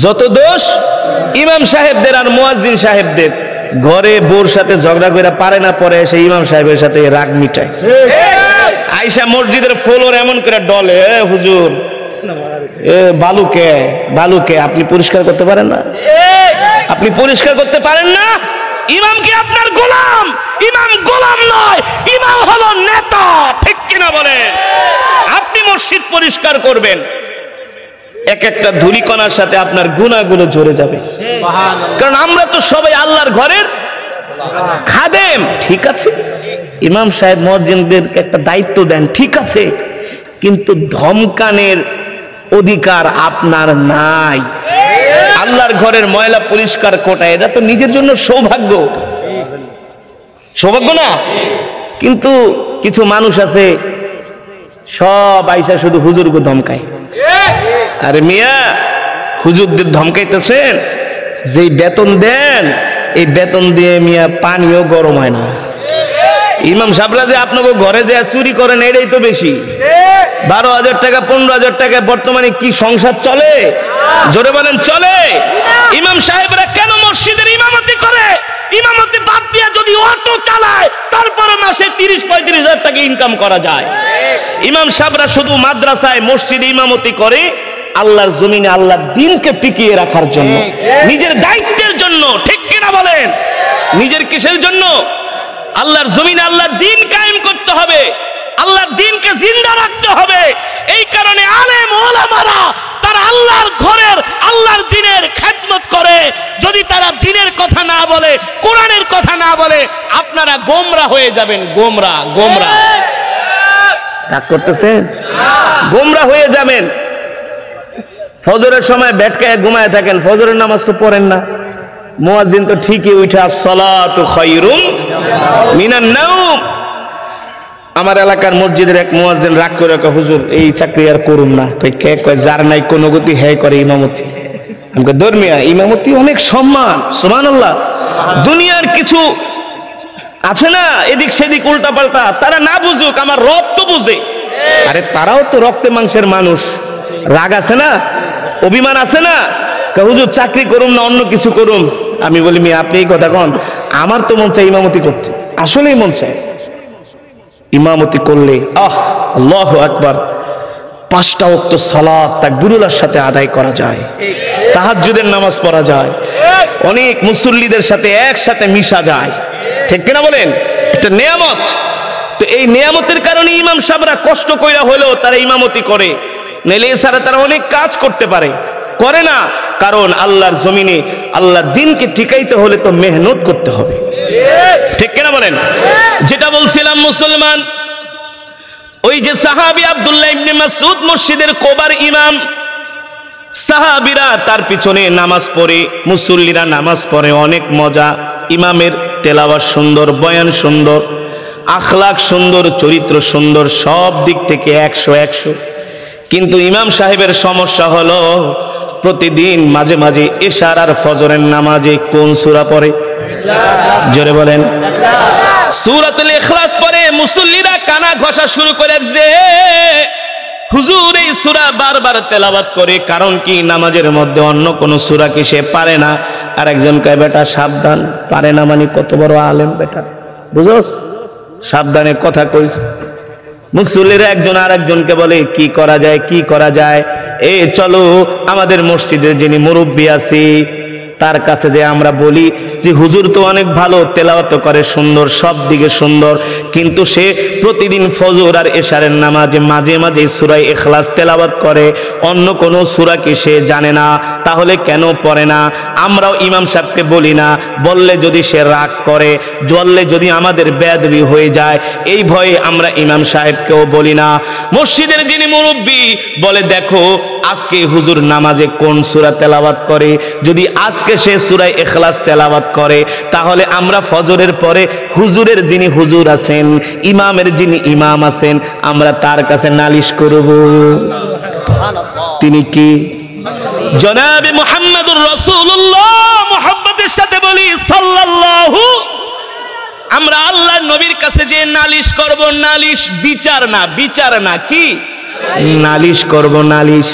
যত দোষ ইমাম সাহেবদের আর মুয়াজ্জিন সাহেবদের। ঘরে বোর সাথে ঝগড়া করে পারে না, পরে এসে ইমাম সাহেবের সাথে রাগ মিটায়। আইসা মসজিদের ফ্লোর এমন করে ডলে, হুজুর বালুকে বালুকে আপনি পরিষ্কার করতে পারেন না, আপনি পরিষ্কার করতে পারেন না। ইমাম কি আপনার গোলাম? ইমাম গোলাম নয়, ইমাম হলো নেতা, ঠিক কিনা বলেন? আপনি মসজিদ পরিষ্কার করবেন, এক একটা ধূলিকণার সাথে আপনার গুনাহগুলো ঝরে যাবে। কারণ আমরা তো সবাই আল্লাহর ঘরের খাদেম, ঠিক আছে? ইমাম সাহেব মুয়াজ্জিনদেরকে একটা দায়িত্ব দেন, ঠিক আছে, কিন্তু ধমকানের অধিকার আপনার নাই। আল্লাহর ঘরের ময়লা পরিষ্কার করা এটা তো নিজের জন্য সৌভাগ্য, সৌভাগ্য না? কিন্তু কিছু মানুষ আছে সব আইসা শুধু হুজুরকে ধমকায়। আরে মিয়া, হুজুরদের ধমকাইতেছেন, যেই বেতন দেন এই বেতন দিয়ে মিয়া পানিও গরম হয় না। ইমাম সাহেবরা যে আপনাকে ঘরে যে চুরি করেন এটাই তো বেশি। 12,000 টাকা 15,000 টাকা বর্তমানে কি সংসার চলে? জোরে বলেন, চলে? ইমাম সাহেবরা কেন মসজিদের ইমামতি করে? ইমামতি বাদ দিয়ে যদি অটো চালায় তারপরে মাসে 30-35,000 টাকা ইনকাম করা যায়। ইমাম সাহেবরা শুধু মাদ্রাসায় মসজিদে ইমামতি করে আল্লাহর জমিনে আল্লাহর দ্বীনকে টিকিয়ে রাখার জন্য, নিজের দায়িত্বের জন্য, ঠিক কিনা বলেন? নিজের কিসের জন্য? আল্লাহর জমিনে আল্লাহর দ্বীন কায়েম করতে হবে, আল্লাহর দ্বীনকে জিন্দা রাখতে হবে। এই কারণে আলেম ওলামারা তারা আল্লাহর ঘরের আল্লাহর দ্বীনের খেদমত করে। যদি তারা দ্বীনের কথা না বলে, কোরআনের কথা না বলে, আপনারা গোমরা হয়ে যাবেন। গোমরা, গোমরা। রাগ করতেছেন? গোমরা হয়ে যাবেন। ফজরের সময় বেটকায় ঘুমায় থাকেন, ফজরের নামাজ তো পড়েন না। মুয়াজ্জিন তো ঠিকই উঠে আসসালাতু খায়রুম মিনান নাওম। আমার এলাকার মসজিদের এক মুয়াজ্জিন রাগ করে কয়, হুজুর এই চাকরি আর করুন না। কই কে? কয় যার নাই কোনো গতি হে করে ইমামতি। আমাকে ধর্মিয়া ইমামতি অনেক সম্মান, সুবহানাল্লাহ। দুনিয়ার কিছু আছে না এদিক সেদিক উল্টা পাল্টা, তারা না বুঝুক, আমার রব তো বুঝে। আরে তারাও তো রক্তে মাংসের মানুষ, রাগ আছে না, অভিমান আছে না। হুজুর চাকরি করুন না অন্য কিছু করুন। আমি বলি, মিয়া আপনি এই কথা কন, আমার তো মন চাই ইমামতি করতে, আসলেই মন চায়। ইমামতি করলে আল্লাহু আকবার 5টা ওয়াক্ত সালাত তাকবীরুল্লাহর সাথে আদায় করা যায়। তাহাজ্জুদের নামাজ পড়া যায়, অনেক মুসল্লিদের সাথে একসাথে মিশা যায়, ঠিক কিনা বলেন? এটা নিয়ামত। তো এই নিয়ামতের কারণে ইমাম সাহেবরা কষ্ট কইরা হলেও তারা ইমামতি করে, নইলে এছাড়া তারা অনেক কাজ করতে পারে, করে না। কারণ আল্লাহর জমিনে আল্লাহর দ্বীনকে টিকাইতে হলে তো মেহনত করতে হবে, ঠিক কিনা বলেন? যেটা বলছিলাম, মুসলমান, ওই যে সাহাবী আব্দুল্লাহ ইবনে মাসউদ মসজিদের কোবার ইমাম, সাহাবীরা তার পিছনে নামাজ পড়ে, মুসল্লিরা নামাজ পড়ে, অনেক মজা। ইমামের তেলাওয়াত সুন্দর, বয়ান সুন্দর, আখলাক সুন্দর, চরিত্র সুন্দর, সব দিক থেকে 100। কিন্তু ইমাম সাহেবের সমস্যা হলো প্রতিদিন মাঝে মাঝে এশার আর ফজরের নামাজে কোন সূরা পড়ে? জোরে বলেন। সূরাতুল ইখলাস পড়ে। মুসল্লিরা কানা ঘষা শুরু করে যে হুজুর এই সূরা বারবার তেলাওয়াত করে, কারণ কি নামাজের মধ্যে অন্য কোন সূরা কি সে পারে না? আর একজন কয় বেটা সাবধান, পারে না মানে কত বড় আলেম বেটা, বুঝোস? সাবধানে কথা কইস। মুসল্লিরা একজন আর একজনকে বলে কি করা যায়, কি করা যায়, এই চলো আমাদের মসজিদের যিনি মুরব্বী আছে তার কাছে যে আমরা বলি যে হুজুর তো অনেক ভালো তেলাওয়াত করে, সুন্দর, সব দিকে সুন্দর, কিন্তু সে প্রতিদিন ফজর আর এশারের নামাজে মাঝে মাঝে সূরা ইখলাস তেলাওয়াত করে, অন্য কোনো সূরা কি সে জানে না, তাহলে কেন পড়ে না? আমরাও ইমাম সাহেবকে বলি না, বললে যদি সে রাগ করে, বললে যদি আমাদের বেয়াদবি হয়ে যায়, এই ভয়ে আমরা ইমাম সাহেবকেও বলি না। মসজিদের যিনি মুরব্বী বলে দেখো আজকে হুজুর নামাজে কোন সূরা তেলাওয়াত করে, যদি আজকে সে সূরা ইখলাস তেলাওয়াত করে তাহলে আমরা ফজরের পরে হুজুরের যিনি হুজুর আছেন, ইমামের যিনি ইমাম আছেন, আমরা তার কাছে নালিশ করব। তিনি কি? জনাবে মুহাম্মদুর রাসূলুল্লাহ। মুহাম্মদের সাথে বলি সাল্লাল্লাহু। আমরা আল্লাহর নবীর কাছে যে নালিশ করব, নালিশ বিচার না, বিচার না, কি নালিশ করব, নালিশ।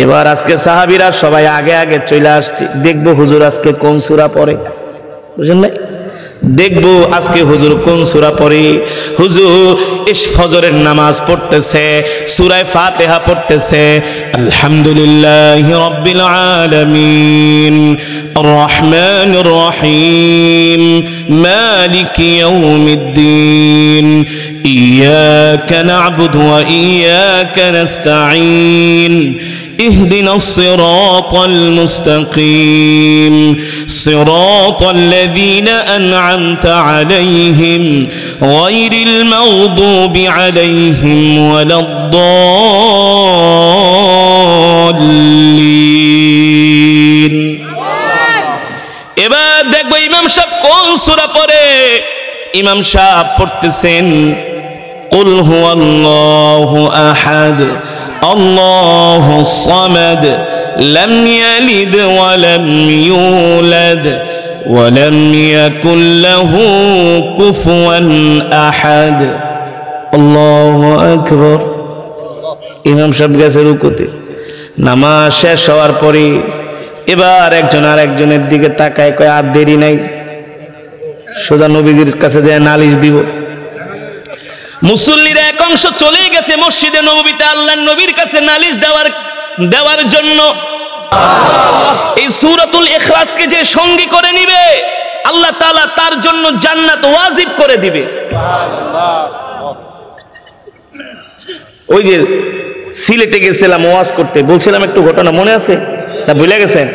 এবার আজকে সাহাবীরা সবাই আগে আগে চলে আসছে, দেখবো হুজুর আজকে কোন সূরা পড়ে, বুঝলেন না? দেখবো আজকে হুজুর কোন সূরা পড়ে। হুজুর ইশ ফজরের নামাজ পড়তেছে, সূরা ফাতিহা পড়তেছে, আলহামদুলিল্লাহি রাব্বিল আলামিন আর রহমানির রহিম মালিকি ইয়াউমিদ্দিন ইয়াকা না'বুদু ওয়া ইয়াকা নাস্তাঈন اهدنا الصراط المستقيم صراط الذين أنعمت عليهم غير المغضوب عليهم ولا الضالين। এবার দেখবো ইমাম সাহেব কোন সূরা পড়ে। ইমাম সাহেব পড়তেছেন কুল হুয়াল্লাহু আহাদ আল্লাহু সামাদ লাম ইয়ালিদ ওয়া লাম ইউলাদ ওয়া লাম ইয়াকুল লাহু কুফুয়ান আহাদ। আল্লাহু আকবার। ইমাম সাহেব গেছে রুকুতে। নামাজ শেষ হওয়ার পরে এবার একজন আর একজনের দিকে তাকায়, কয় আর দেরি নাই, সোজা নবীজির কাছে যায় নালিশ দিব। মুসল্লিরা এক অংশ চলে গেছে মসজিদে নববীতে আল্লাহর নবীর কাছে নালিশ দেওয়ার জন্য। এই সূরাতুল ইখলাসকে যে সঙ্গী করে নিবে আল্লাহ তাআলা তার জন্য জান্নাত ওয়াজিব করে দিবে। ওই যে সিলেটে গেছিলাম ওয়াজ করতে, বলছিলাম একটু ঘটনা মনে আছে না? ভুলে গেছেন?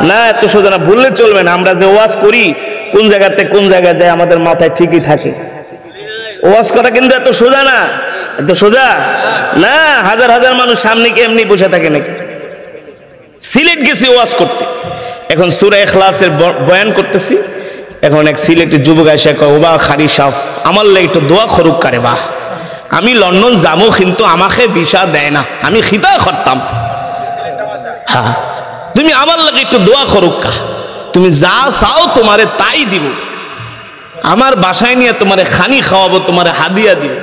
না, এত সোজা না, ভুললে চলবে না। আমরা যে ওয়াজ করি কোন জায়গাতে কোন জায়গায় যায় আমাদের মাথায় ঠিকই থাকে। ওয়াজ করা কিন্তু এত সোজা না, এত সোজা না। হাজার হাজার মানুষ সামনে কি এমনি বসে থাকে নাকি? সিলেট গেছি ওয়াজ করতে, এখন সূরা ইখলাসের বয়ান করতেছি। এখন এক সিলেটের যুবক এসে কয়, ওবা খারি সাহ আমার লাগে একটু দোয়া করুক কারে। বাহ, আমি লন্ডন যাবো কিন্তু আমাকে ভিসা দেয় না, আমি খিতা করতাম। হ্যাঁ, তুমি আমার লাগে একটু দোয়া করুক কা, তুমি যা চাও তোমারে তাই দিব, আমার বাসায় নিয়ে তোমারে খানি খাওয়াবো, তোমারে হাদিয়া দিব।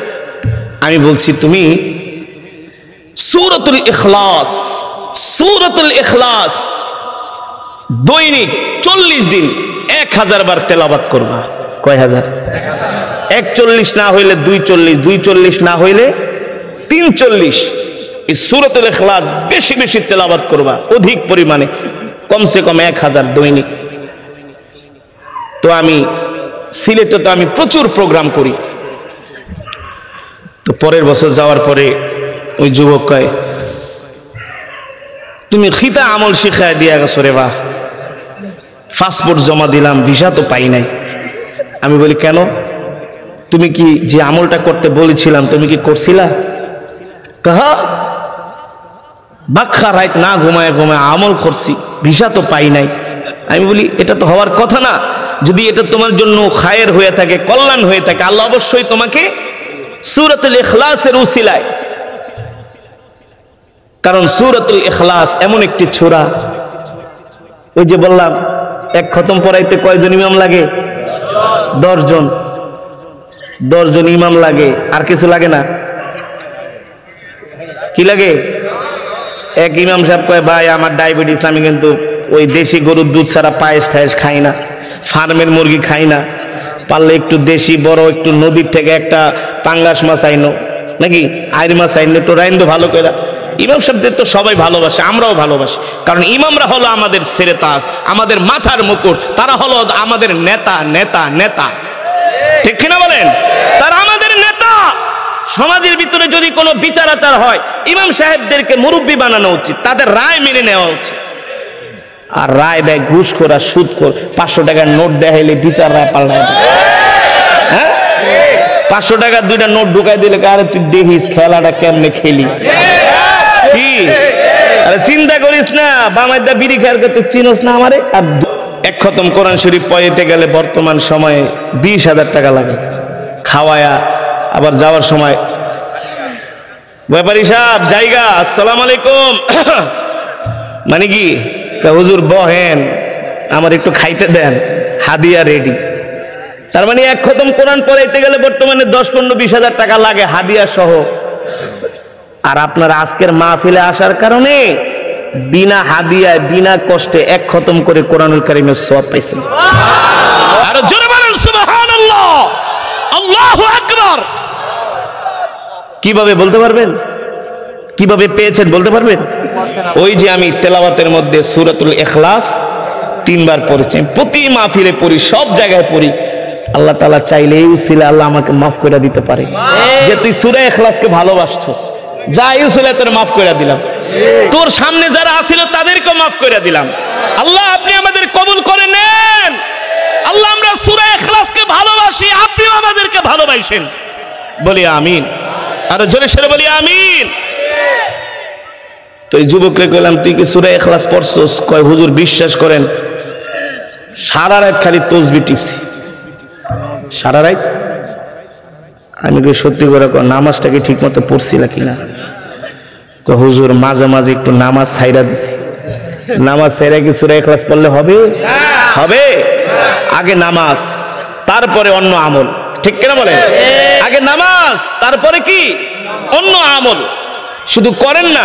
আমি বলছি তুমি সূরাতুল ইখলাস, সূরাতুল ইখলাস দৈনিক 40 দিন 1000 বার তেলাওয়াত করবা। কয় হাজার? 41 না হইলে 240, 240 না হইলে 340, এই সূরাতুল ইখলাস বেশি বেশি তেলাওয়াত করবা, অধিক পরিমাণে, কমসে কম 1000 দৈনিক। তো আমি সিলেটে তো আমি প্রচুর প্রোগ্রাম করি। তো পরের বছর যাওয়ার পরে ওই যুবক কয়, তুমি খিতা আমল শিখায় দিয়া গেছো রে বাহ। পাসপোর্ট জমা দিলাম, ভিসা তো পাই নাই। আমি বলি কেন? তুমি কি যে আমলটা করতে বলেছিলাম তুমি কি করছিলা? কাহা বাক্কা রাত না ঘুমায় ঘুমায় আমল করছি, ভিসা তো পাই নাই। আমি বলি এটা তো হওয়ার কথা না। যদি এটা তোমার জন্য খায়ের হয়ে থাকে, কল্যাণ হয়ে থাকে, আল্লাহ অবশ্যই তোমাকে সূরাতুল ইখলাসের উসিলায়, কারণ সূরাতুল ইখলাস এমন একটি সূরা, ওই যে বললাম এক খতম পড়াইতে কয়জন ইমাম লাগে? 10 জন। 10 জন ইমাম লাগে, আর কিছু লাগে না। কি লাগে? এক ইমাম সাহেব কয়, ভাই আমার ডায়াবেটিস, আমি কিন্তু ওই দেশি গরুর দুধ ছাড়া পায়েস ঠায়েস খাই না, ফার্মের মুরগি খাই না, পারলে একটু দেশি বড় একটু নদীর থেকে একটা পাঙ্গাস মাছ আইনো, নাকি আইর মাছ আইনো, একটু রাইন্দো ভালো করে। ইমাম সাহেবদের তো সবাই ভালোবাসে, আমরাও ভালোবাসি, কারণ ইমামরা হলো আমাদের সেরেতাজ, আমাদের মাথার মুকুট, তারা হলো আমাদের নেতা নেতা নেতা, ঠিক কিনা বলেন? তারা আমাদের নেতা। সমাজের ভিতরে যদি কোনো বিচার আচার হয়, ইমাম সাহেবদেরকে মুরব্বী বানানো উচিত, তাদের রায় মেনে নেওয়া উচিত। আর রায় দেয় ঘুষখোর আর সুদখোর, 500 টাকার নোট দেখাইলে বিচার রায় পাল্টায়। হ্যাঁ, 500 টাকার 2টা নোট ঢুকাই দিলে আরে তুই দেখিস খেলাটা কেমনে খেলি। কি আরে চিন্তা করিস না, বামাইদা বিড়ি খেয়াল করতে চিনোস না আমারে। আর এক খতম কোরআন শরীফ পড়াইতে গেলে বর্তমান সময়ে 20,000 টাকা লাগে, খাওয়ায়া আবার যাওয়ার সময়। ব্যাপারী সাহেব জায়গা, আসসালামু আলাইকুম। মানে কি হুজুর বহেন, আমার একটু খাইতে দেন, হাদিয়া রেডি। তার মানে এক খতম কোরআন পড়াইতে গেলে বর্তমানে 10-15-20,000 টাকা লাগে হাদিয়া সহ। আর আপনারা আজকের মাহফিলে আসার কারণে বিনা হাদিয়ায় বিনা কষ্টে এক খতম করে কোরআনুল কারীমের সওয়াব পাইছেন। আর জোরে বলেন সুবহানাল্লাহ, আল্লাহু আকবার। কিভাবে বলতে পারবেন? কিভাবে পেয়েছেন বলতে পারবেন? ওই যে আমি তেলাওয়াতের মধ্যে সূরাতুল ইখলাস 3 বার পড়েছি, প্রতি মাহফিলে পড়ি, সব জায়গায় পড়ি। আল্লাহ তাআলা চাইলে এই উসিলা আল্লাহ আমাকে মাফ করে দিতে পারে, যে তুই সূরা ইখলাসকে ভালোবাসছস, যা এই উসিলা তোর মাফ করে দিলাম, তোর সামনে যারা আছিল তাদেরকেও মাফ করে দিলাম। আল্লাহ আপনি আমাদের কবুল করে নেন। আল্লাহ আমরা সূরা ইখলাসকে ভালোবাসি, আপনিও আমাদেরকে ভালোবাসেন, বলি আমিন। আর জোরে সরে বলি আমিন। তো এই যুবকরে কইলাম তুই কি সূরা ইখলাস পড়ছস? কয় হুজুর বিশ্বাস করেন সারা রাত খালি তাসবিহ টিপছি, সারা রাত। আমি কই সত্যি করে কয় নামাজটা কি ঠিক মতো পড়ছি নাকি না? কয় হুজুর মাঝে মাঝে একটু নামাজ ছাইরা দিছি। নামাজ ছাইরা কি সূরা ইখলাস পড়লে হবে? হবে। আগে নামাজ, তারপরে অন্য আমল, ঠিক কিনা বলেন? আগে নামাজ, তারপরে কি অন্য আমল। শুধু করেন না।